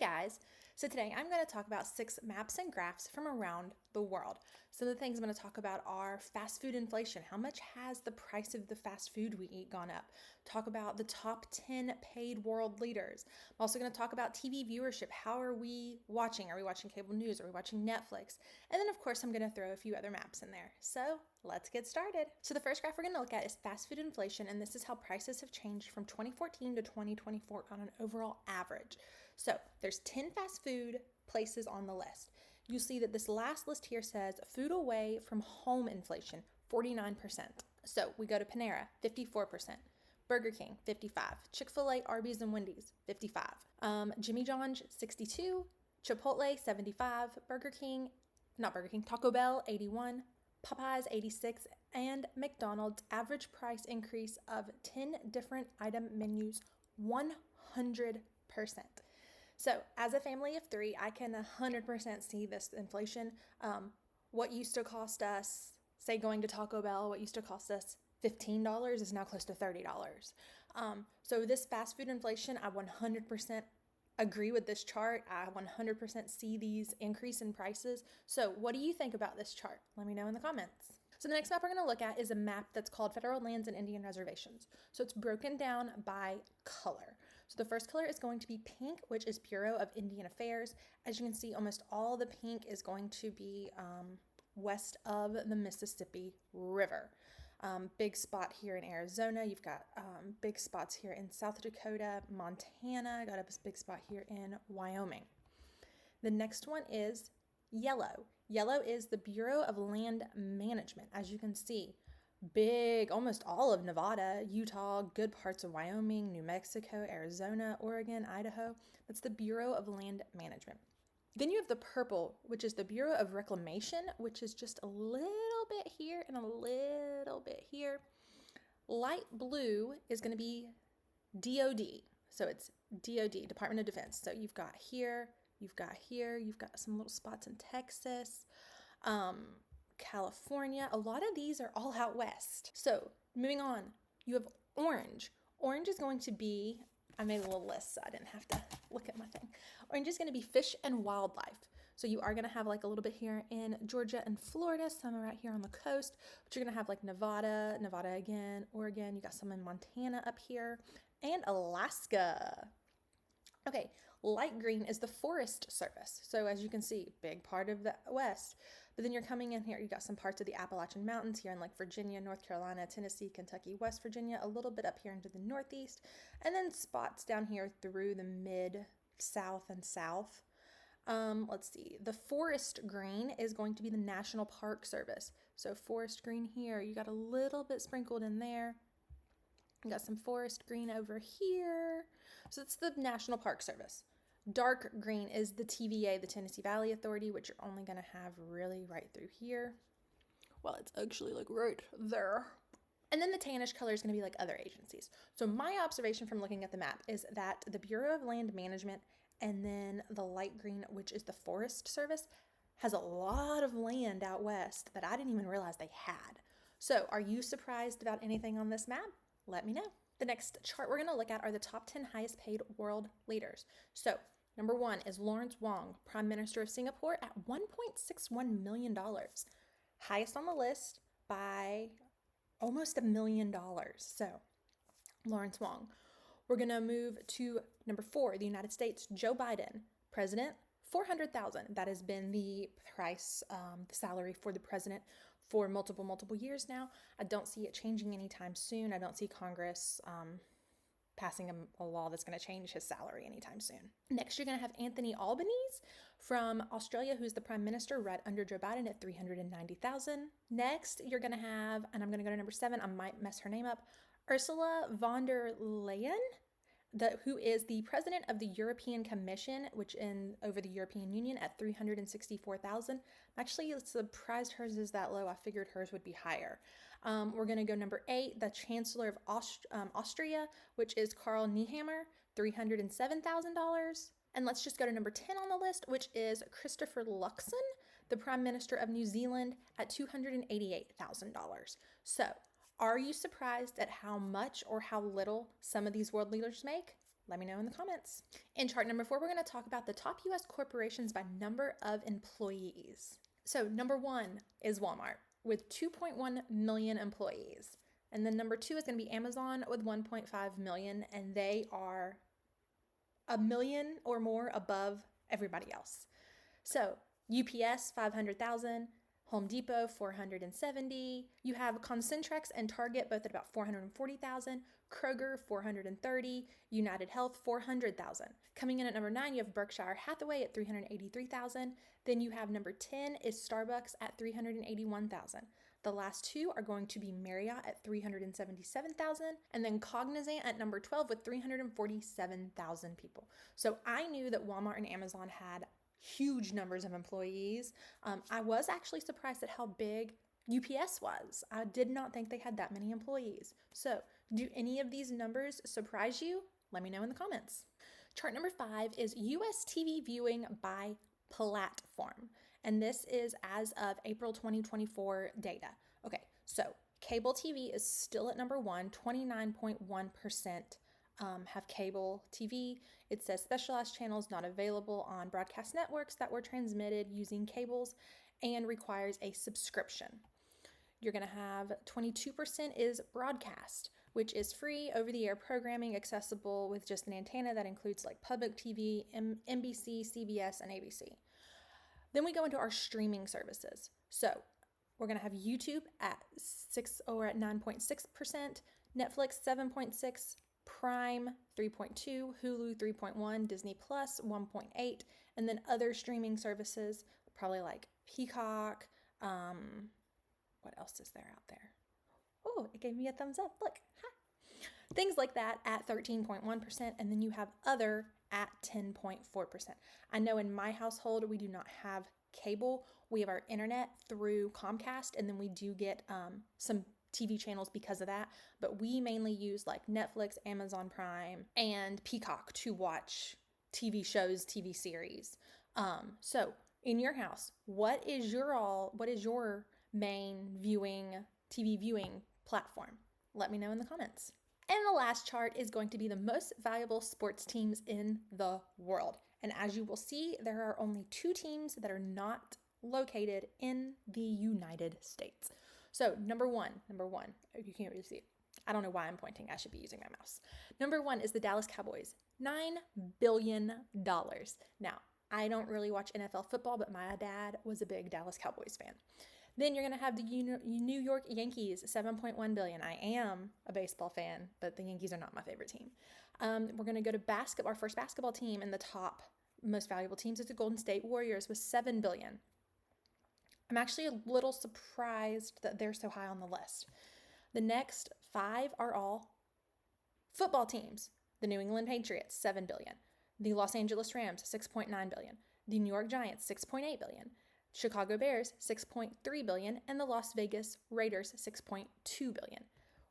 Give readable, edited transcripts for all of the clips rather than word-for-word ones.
Guys, so today I'm going to talk about 6 maps and graphs from around the world. Some of the things I'm going to talk about are fast food inflation. How much has the price of the fast food we eat gone up? Talk about the top 10 paid world leaders. I'm also going to talk about TV viewership. How are we watching? Are we watching cable news? Are we watching Netflix? And then of course I'm going to throw a few other maps in there. So let's get started. So the first graph we're going to look at is fast food inflation, and this is how prices have changed from 2014 to 2024 on an overall average. So there's 10 fast food places on the list. You see that this last list here says food away from home inflation, 49%. So we go to Panera, 54%. Burger King, 55. Chick-fil-A, Arby's, and Wendy's, 55. Jimmy John's, 62. Chipotle, 75. Taco Bell, 81. Popeyes, 86. And McDonald's, average price increase of 10 different item menus, 100%. So as a family of 3, I can 100% see this inflation. What used to cost us, say going to Taco Bell, what used to cost us $15 is now close to $30. So this fast food inflation, I 100% agree with this chart. I 100% see these increase in prices. So what do you think about this chart? Let me know in the comments. So the next map we're going to look at is a map that's called Federal Lands and Indian Reservations. So it's broken down by color. So the first color is going to be pink, which is Bureau of Indian Affairs. As you can see, almost all the pink is going to be west of the Mississippi River. Big spot here in Arizona. You've got big spots here in South Dakota, Montana. Got a big spot here in Wyoming. The next one is yellow. Yellow is the Bureau of Land Management. As you can see, big, almost all of Nevada, Utah, good parts of Wyoming, New Mexico, Arizona, Oregon, Idaho. That's the Bureau of Land Management. Then you have the purple, which is the Bureau of Reclamation, which is just a little bit here and a little bit here. Light blue is going to be DOD. So it's DOD, Department of Defense. So you've got here, you've got here, you've got some little spots in Texas, California. A lot of these are all out west. So moving on, you have orange. Orange is going to be, I made a little list so I didn't have to look at my thing. Orange is going to be fish and wildlife. So you are going to have like a little bit here in Georgia and Florida, some are right here on the coast, but you're going to have like Nevada again, Oregon, you got some in Montana up here, and Alaska. Okay, light green is the Forest Service. So as you can see, big part of the West. But then you're coming in here, you got some parts of the Appalachian Mountains here in like Virginia, North Carolina, Tennessee, Kentucky, West Virginia, a little bit up here into the Northeast, and then spots down here through the mid-South and South. Let's see, the forest green is going to be the National Park Service. So forest green here, you got a little bit sprinkled in there. You got some forest green over here. So it's the National Park Service. Dark green is the TVA, the Tennessee Valley Authority, which you're only going to have really right through here. Well, it's actually like right there. And then the tannish color is going to be like other agencies. So my observation from looking at the map is that the Bureau of Land Management and then the light green, which is the Forest Service, has a lot of land out west that I didn't even realize they had. So are you surprised about anything on this map? Let me know. The next chart we're going to look at are the top 10 highest paid world leaders. So number 1 is Lawrence Wong, Prime Minister of Singapore, at $1.61 million. Highest on the list by almost $1 million. So Lawrence Wong. We're going to move to number 4, the United States, Joe Biden, President, $400,000. That has been the price, the salary for the president for multiple years now. I don't see it changing anytime soon. I don't see Congress passing a law that's going to change his salary anytime soon. Next, you're going to have Anthony Albanese from Australia, who's the Prime Minister right under Joe Biden at $390,000. Next, you're going to have, and I'm going to go to number 7, I might mess her name up, Ursula von der Leyen, who is the president of the European Commission, which over the European Union, at $364,000. I'm actually surprised hers is that low. I figured hers would be higher. We're going to go number 8, the Chancellor of Austria, which is Karl Nehammer, $307,000. And let's just go to number 10 on the list, which is Christopher Luxon, the Prime Minister of New Zealand, at $288,000. So are you surprised at how much or how little some of these world leaders make? Let me know in the comments. In chart number 4, we're going to talk about the top US corporations by number of employees. So number 1 is Walmart with 2.1 million employees. And then number 2 is going to be Amazon with 1.5 million, and they are a million or more above everybody else. So UPS, 500,000, Home Depot, 470. You have Concentrix and Target both at about 440,000. Kroger, 430. United Health, 400,000. Coming in at number 9, you have Berkshire Hathaway at 383,000. Then you have number 10 is Starbucks at 381,000. The last 2 are going to be Marriott at 377,000, and then Cognizant at number 12 with 347,000 people. So I knew that Walmart and Amazon had huge numbers of employees. I was actually surprised at how big UPS was. I did not think they had that many employees. So do any of these numbers surprise you? Let me know in the comments. Chart number 5 is US TV viewing by platform. And this is as of April 2024 data. Okay, so cable TV is still at number 1, 29.1%. Have cable TV. It says specialized channels not available on broadcast networks that were transmitted using cables and requires a subscription. You're going to have 22% is broadcast, which is free over-the-air programming accessible with just an antenna that includes like public TV, NBC, CBS, and ABC. Then we go into our streaming services. So we're going to have YouTube at 9.6%, Netflix 7.6%, Prime 3.2, Hulu 3.1, Disney Plus 1.8, and then other streaming services, probably like Peacock. What else is there out there? Oh, it gave me a thumbs up. Look, ha. Things like that at 13.1%, and then you have other at 10.4%. I know in my household, we do not have cable. We have our internet through Comcast, and then we do get some TV channels because of that, but we mainly use like Netflix, Amazon Prime, and Peacock to watch TV shows, TV series. So in your house, what is your main TV viewing platform? Let me know in the comments. And the last chart is going to be the most valuable sports teams in the world. And as you will see, there are only 2 teams that are not located in the United States. So number one, you can't really see it. I don't know why I'm pointing. I should be using my mouse. Number 1 is the Dallas Cowboys, $9 billion. Now, I don't really watch NFL football, but my dad was a big Dallas Cowboys fan. Then you're going to have the New York Yankees, $7.1 billion. I am a baseball fan, but the Yankees are not my favorite team. We're going to go to basketball. Our first basketball team in the top most valuable teams is the Golden State Warriors with $7 billion. I'm actually a little surprised that they're so high on the list. The next 5 are all football teams. The New England Patriots, $7 billion. The Los Angeles Rams, $6.9 billion. The New York Giants, $6.8 billion. Chicago Bears, $6.3 billion. And the Las Vegas Raiders, $6.2 billion.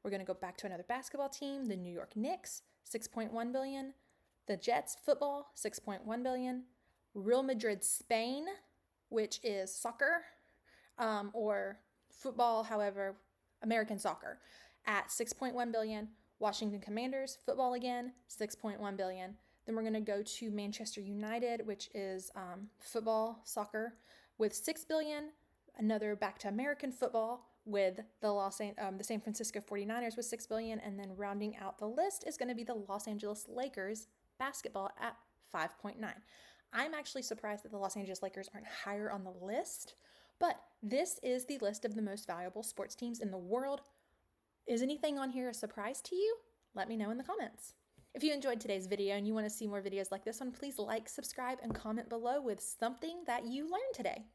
We're going to go back to another basketball team. The New York Knicks, $6.1 billion. The Jets football, $6.1 billion. Real Madrid Spain, which is soccer, or football, however, American soccer, at $6.1 billion. Washington Commanders, football again, $6.1 billion. Then we're going to go to Manchester United, which is football, soccer, with $6 billion. Another back to American football with the San Francisco 49ers with $6 billion. And then rounding out the list is going to be the Los Angeles Lakers basketball at 5.9. I'm actually surprised that the Los Angeles Lakers aren't higher on the list, but this is the list of the most valuable sports teams in the world. Is anything on here a surprise to you? Let me know in the comments. If you enjoyed today's video and you want to see more videos like this one, please like, subscribe, and comment below with something that you learned today.